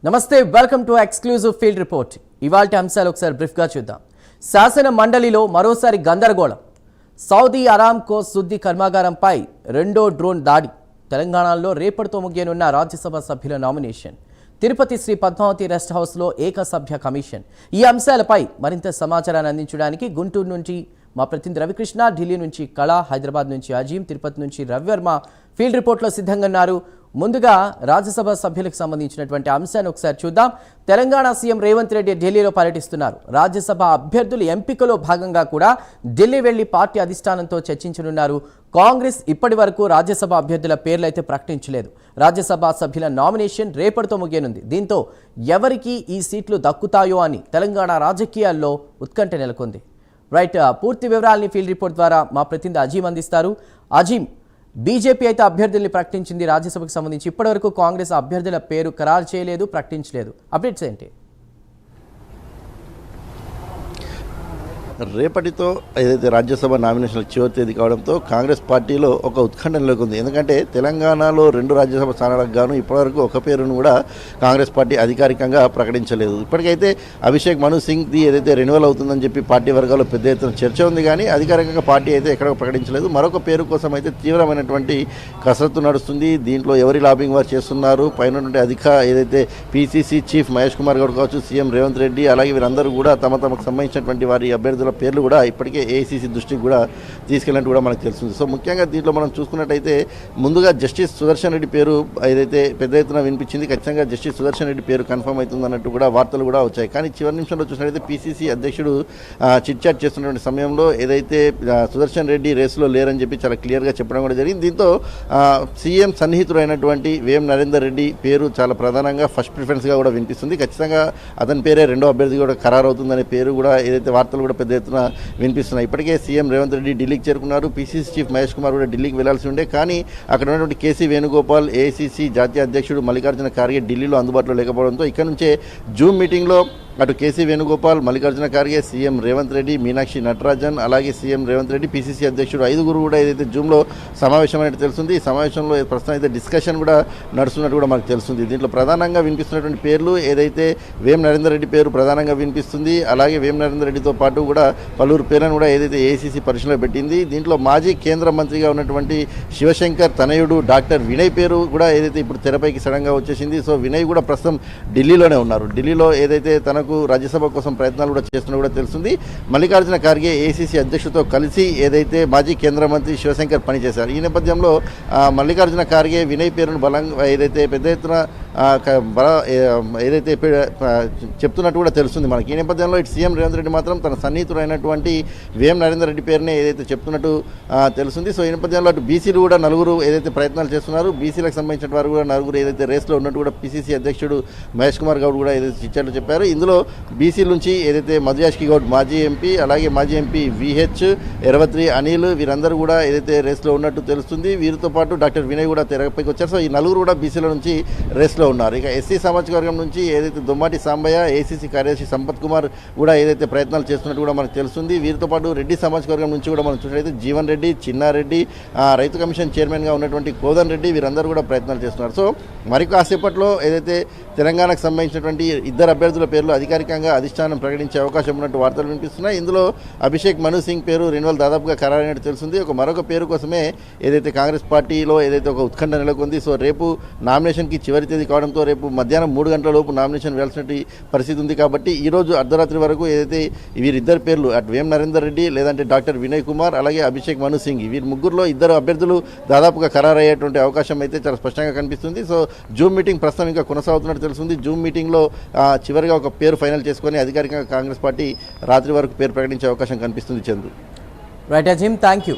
నమస్తే, welcome to exclusive field report. ఇవాల్టి అంశాలు ఒకసారి బ్రీఫ్గా చూద్దాం. శాసన మండలిలో మరోసారి గందరగోళం. సౌదీ అరామ్కో శుద్ధి కర్మాగారంపై రెండో డ్రోన్ దాడి. తెలంగాణలో రేపటితో ముగియనున్న రాజ్యసభ సభ్యుల నామినేషన్. తిరుపతి శ్రీ పద్మావతి రెస్ట్ హౌస్లో ఏకసభ్య కమిషన్. ఈ అంశాలపై మరింత సమాచారాన్ని అందించడానికి గుంటూరు నుంచి మా ప్రతినిధి రవికృష్ణ, ఢిల్లీ నుంచి కళ, హైదరాబాద్ నుంచి అజీం, తిరుపతి నుంచి రవివర్మ ఫీల్డ్ రిపోర్ట్లో సిద్ధంగా ఉన్నారు. ముందుగా రాజ్యసభ సభ్యులకు సంబంధించినటువంటి అంశాన్ని ఒకసారి చూద్దాం. తెలంగాణ సీఎం రేవంత్ రెడ్డి ఢిల్లీలో పర్యటిస్తున్నారు. రాజ్యసభ అభ్యర్థుల ఎంపికలో భాగంగా కూడా ఢిల్లీ వెళ్లి పార్టీ అధిష్టానంతో చర్చించనున్నారు. కాంగ్రెస్ ఇప్పటి వరకు రాజ్యసభ అభ్యర్థుల పేర్లు అయితే ప్రకటించలేదు. రాజ్యసభ సభ్యుల నామినేషన్ రేపటితో ముగియనుంది. దీంతో ఎవరికి ఈ సీట్లు దక్కుతాయో అని తెలంగాణ రాజకీయాల్లో ఉత్కంఠ నెలకొంది. రైట్, పూర్తి వివరాలని ఫీల్డ్ రిపోర్ట్ ద్వారా మా ప్రతినిధి అజీం అందిస్తారు. అజీం, బీజేపీ అయితే అభ్యర్థుల్ని ప్రకటించింది. రాజ్యసభకు సంబంధించి ఇప్పటివరకు కాంగ్రెస్ అభ్యర్థుల పేరు ఖరారు చేయలేదు, ప్రకటించలేదు. అప్డేట్స్ ఏంటి? రేపటితో ఏదైతే రాజ్యసభ నామినేషన్లకు చివరి తేదీ కావడంతో కాంగ్రెస్ పార్టీలో ఒక ఉత్కంఠ నెలకొంది. ఎందుకంటే తెలంగాణలో 2 రాజ్యసభ స్థానాలకు గాను ఇప్పటివరకు ఒక పేరును కూడా కాంగ్రెస్ పార్టీ అధికారికంగా ప్రకటించలేదు. ఇప్పటికైతే అభిషేక్ మను సింగ్ది ఏదైతే రెన్యువల్ అవుతుందని చెప్పి పార్టీ వర్గాల్లో పెద్ద ఎత్తున చర్చ ఉంది, కానీ అధికారికంగా పార్టీ అయితే ఎక్కడ ప్రకటించలేదు. మరొక పేరు కోసం అయితే తీవ్రమైనటువంటి కసరత్తు నడుస్తుంది. దీంట్లో ఎవరి లాబింగ్ వారు చేస్తున్నారు, పైన ఏదైతే పీసీసీ చీఫ్ మహేష్ కుమార్ గౌడ్ కావచ్చు, సీఎం రేవంత్ రెడ్డి, అలాగే వీరందరూ కూడా తమకు సంబంధించినటువంటి వారి అభ్యర్థుల పేర్లు కూడా ఇప్పటికే ఏఐసీసీ దృష్టికి కూడా తీసుకెళ్ళినట్టు కూడా మనకు తెలుస్తుంది. సో ముఖ్యంగా దీంట్లో మనం చూసుకున్నట్టయితే ముందుగా జస్టిస్ సుదర్శన్ రెడ్డి పేరు ఏదైతే పెద్ద ఎత్తున వినిపించింది. ఖచ్చితంగా జస్టిస్ సుదర్శన్ రెడ్డి పేరు కన్ఫర్మ్ అవుతుంది అన్నట్టు కూడా వార్తలు కూడా వచ్చాయి. కానీ చివరి నిమిషంలో చూసినట్టయితే పీసీసీ అధ్యక్షుడు చిట్ చాట్ చేస్తున్నటువంటి సమయంలో ఏదైతే సుదర్శన్ రెడ్డి రేసులో లేరని చెప్పి చాలా క్లియర్గా చెప్పడం కూడా జరిగింది. దీంతో సీఎం సన్నిహితుడు అయినటువంటి వేం నరేందర్ రెడ్డి పేరు చాలా ప్రధానంగా ఫస్ట్ ప్రిఫరెన్స్గా కూడా వినిపిస్తుంది. ఖచ్చితంగా అతని పేరే రెండో అభ్యర్థి కూడా ఖరారు అవుతుందనే పేరు కూడా ఏదైతే వార్తలు కూడా పెద్ద ఎత్తున వినిపిస్తున్నాయి. ఇప్పటికే సీఎం రేవంత్ రెడ్డి ఢిల్లీకి చేరుకున్నారు. పీసీసీ చీఫ్ మహేష్ కుమార్ కూడా ఢిల్లీకి వెళ్లాల్సి ఉండే, కానీ అక్కడ ఉన్నటువంటి కేసీ వేణుగోపాల్, ఏఐసీసీ జాతీయ అధ్యక్షుడు మల్లికార్జున ఖార్గే ఢిల్లీలో అందుబాటులో లేకపోవడంతో ఇక్కడ నుంచే జూమ్ మీటింగ్లో అటు కేసీ వేణుగోపాల్, మల్లికార్జున ఖార్గే, సీఎం రేవంత్ రెడ్డి, మీనాక్షి నటరాజన్, అలాగే సీఎం రేవంత్ రెడ్డి, పీసీసీ అధ్యక్షుడు 5 కూడా ఏదైతే జూమ్లో సమావేశమైనట్టు తెలుస్తుంది. ఈ సమావేశంలో ప్రస్తుతం అయితే డిస్కషన్ కూడా నడుస్తున్నట్టు కూడా మనకు తెలుస్తుంది. దీంట్లో ప్రధానంగా వినిపిస్తున్నటువంటి పేర్లు ఏదైతే వేం నరేందర్ రెడ్డి పేరు ప్రధానంగా వినిపిస్తుంది. అలాగే వేం నరేందర్ రెడ్డితో పాటు కూడా పలువురు పేర్లను కూడా ఏదైతే ఏఐసీసీ పరిశీలనలో పెట్టింది. దీంట్లో మాజీ కేంద్ర మంత్రిగా ఉన్నటువంటి శివశంకర్ తనయుడు డాక్టర్ వినయ్ పేరు కూడా ఏదైతే ఇప్పుడు తెరపైకి సడన్గా వచ్చేసింది. సో వినయ్ కూడా ప్రస్తుతం ఢిల్లీలోనే ఉన్నారు. ఢిల్లీలో ఏదైతే తనకు రాజ్యసభ కోసం ప్రయత్నాలు కూడా చేస్తున్నా కూడా తెలుస్తుంది. మల్లికార్జున ఖార్గే ఏఐసీసీ అధ్యక్షుడితో కలిసి ఏదైతే మాజీ కేంద్ర మంత్రి శివశంకర్ పనిచేశారు. ఈ నేపథ్యంలో మల్లికార్జున ఖార్గే వినయ్ పేరును బలంగా ఏదైతే పెద్ద ఎత్తున ఏదైతే చెప్తున్నట్టు కూడా తెలుస్తుంది మనకి. ఈ నేపథ్యంలో ఇటు సీఎం రేవంత్ రెడ్డి మాత్రం తన సన్నిహితుడైనటువంటి వేం నరేందర్ రెడ్డి పేరునే ఏదైతే చెప్తున్నట్టు తెలుస్తుంది. సో ఈ నేపథ్యంలో అటు బీసీలు కూడా 4 ఏదైతే ప్రయత్నాలు చేస్తున్నారు. బీసీలకు సంబంధించిన వారు కూడా 4 ఏదైతే రేస్లో ఉన్నట్టు కూడా పీసీసీ అధ్యక్షుడు మహేష్ కుమార్ గౌడ్ కూడా ఏదైతే చిచ్చాట్లు చెప్పారు. ఇందులో బీసీల నుంచి ఏదైతే మధుయాష్కి గౌడ్ మాజీ ఎంపీ, అలాగే మాజీ ఎంపీ విహెచ్, ఎరవత్రి అనిల్, వీరందరూ కూడా ఏదైతే రేస్లో ఉన్నట్టు తెలుస్తుంది. వీరితో పాటు డాక్టర్ వినయ్ కూడా తెరపైకి వచ్చారు. సో ఈ 4 కూడా బీసీల నుంచి రేస్లో ఉన్నారు. ఇక ఎస్సీ సామాజిక వర్గం నుంచి ఏదైతే దుమ్మాటి సాంబయ్య, ఏసీసీ కార్యదర్శి సంపత్ కుమార్ కూడా ఏదైతే ప్రయత్నాలు చేస్తున్నట్టు కూడా మనకు తెలుస్తుంది. వీరితో పాటు రెడ్డి సామాజిక వర్గం నుంచి కూడా మనం చూసినట్లయితే జీవన్ రెడ్డి, చిన్నారెడ్డి, రైతు కమిషన్ చైర్మన్గా ఉన్నటువంటి కోదన్ రెడ్డి, వీరందరూ కూడా ప్రయత్నాలు చేస్తున్నారు. సో మరి కాసేపట్లో ఏదైతే తెలంగాణకు సంబంధించినటువంటి 2 అభ్యర్థుల పేర్లు అధికారికంగా అధిష్టానం ప్రకటించే అవకాశం ఉన్నట్టు వార్తలు వినిపిస్తున్నాయి. ఇందులో అభిషేక్ మను సింగ్ పేరు రెన్యువల్ దాదాపుగా ఖరారైనట్టు తెలుస్తుంది. మరొక పేరు కోసమే ఏదైతే కాంగ్రెస్ పార్టీలో ఏదైతే ఒక ఉత్కంఠ నెలకొంది. సో రేపు నామినేషన్కి చివరి తేదీ కావడంతో రేపు మధ్యాహ్నం 3 గంటల లోపు నామినేషన్ వేయాల్సిన పరిస్థితి ఉంది. కాబట్టి ఈ రోజు అర్ధరాత్రి వరకు ఏదైతే వీరిద్దరు పేర్లు అటు వేం నరేందర్ రెడ్డి, లేదంటే డాక్టర్ వినయ్ కుమార్, అలాగే అభిషేక్ మను సింగ్, వీరి ముగ్గురులో 2 అభ్యర్థులు దాదాపుగా ఖరారయ్యేటువంటి అవకాశం అయితే చాలా స్పష్టంగా కనిపిస్తుంది. సో జూమ్ మీటింగ్ ప్రస్తుతం ఇంకా కొనసాగుతున్నట్టు తెలుస్తుంది. జూమ్ మీటింగ్లో చివరిగా ఒక పేరు ఫైనల్ చేసుకొని అధికారికంగా కాంగ్రెస్ పార్టీ రాత్రి వరకు పేరు ప్రకటించే అవకాశం కనిపిస్తుంది. Chandu. Right Azeem, thank you.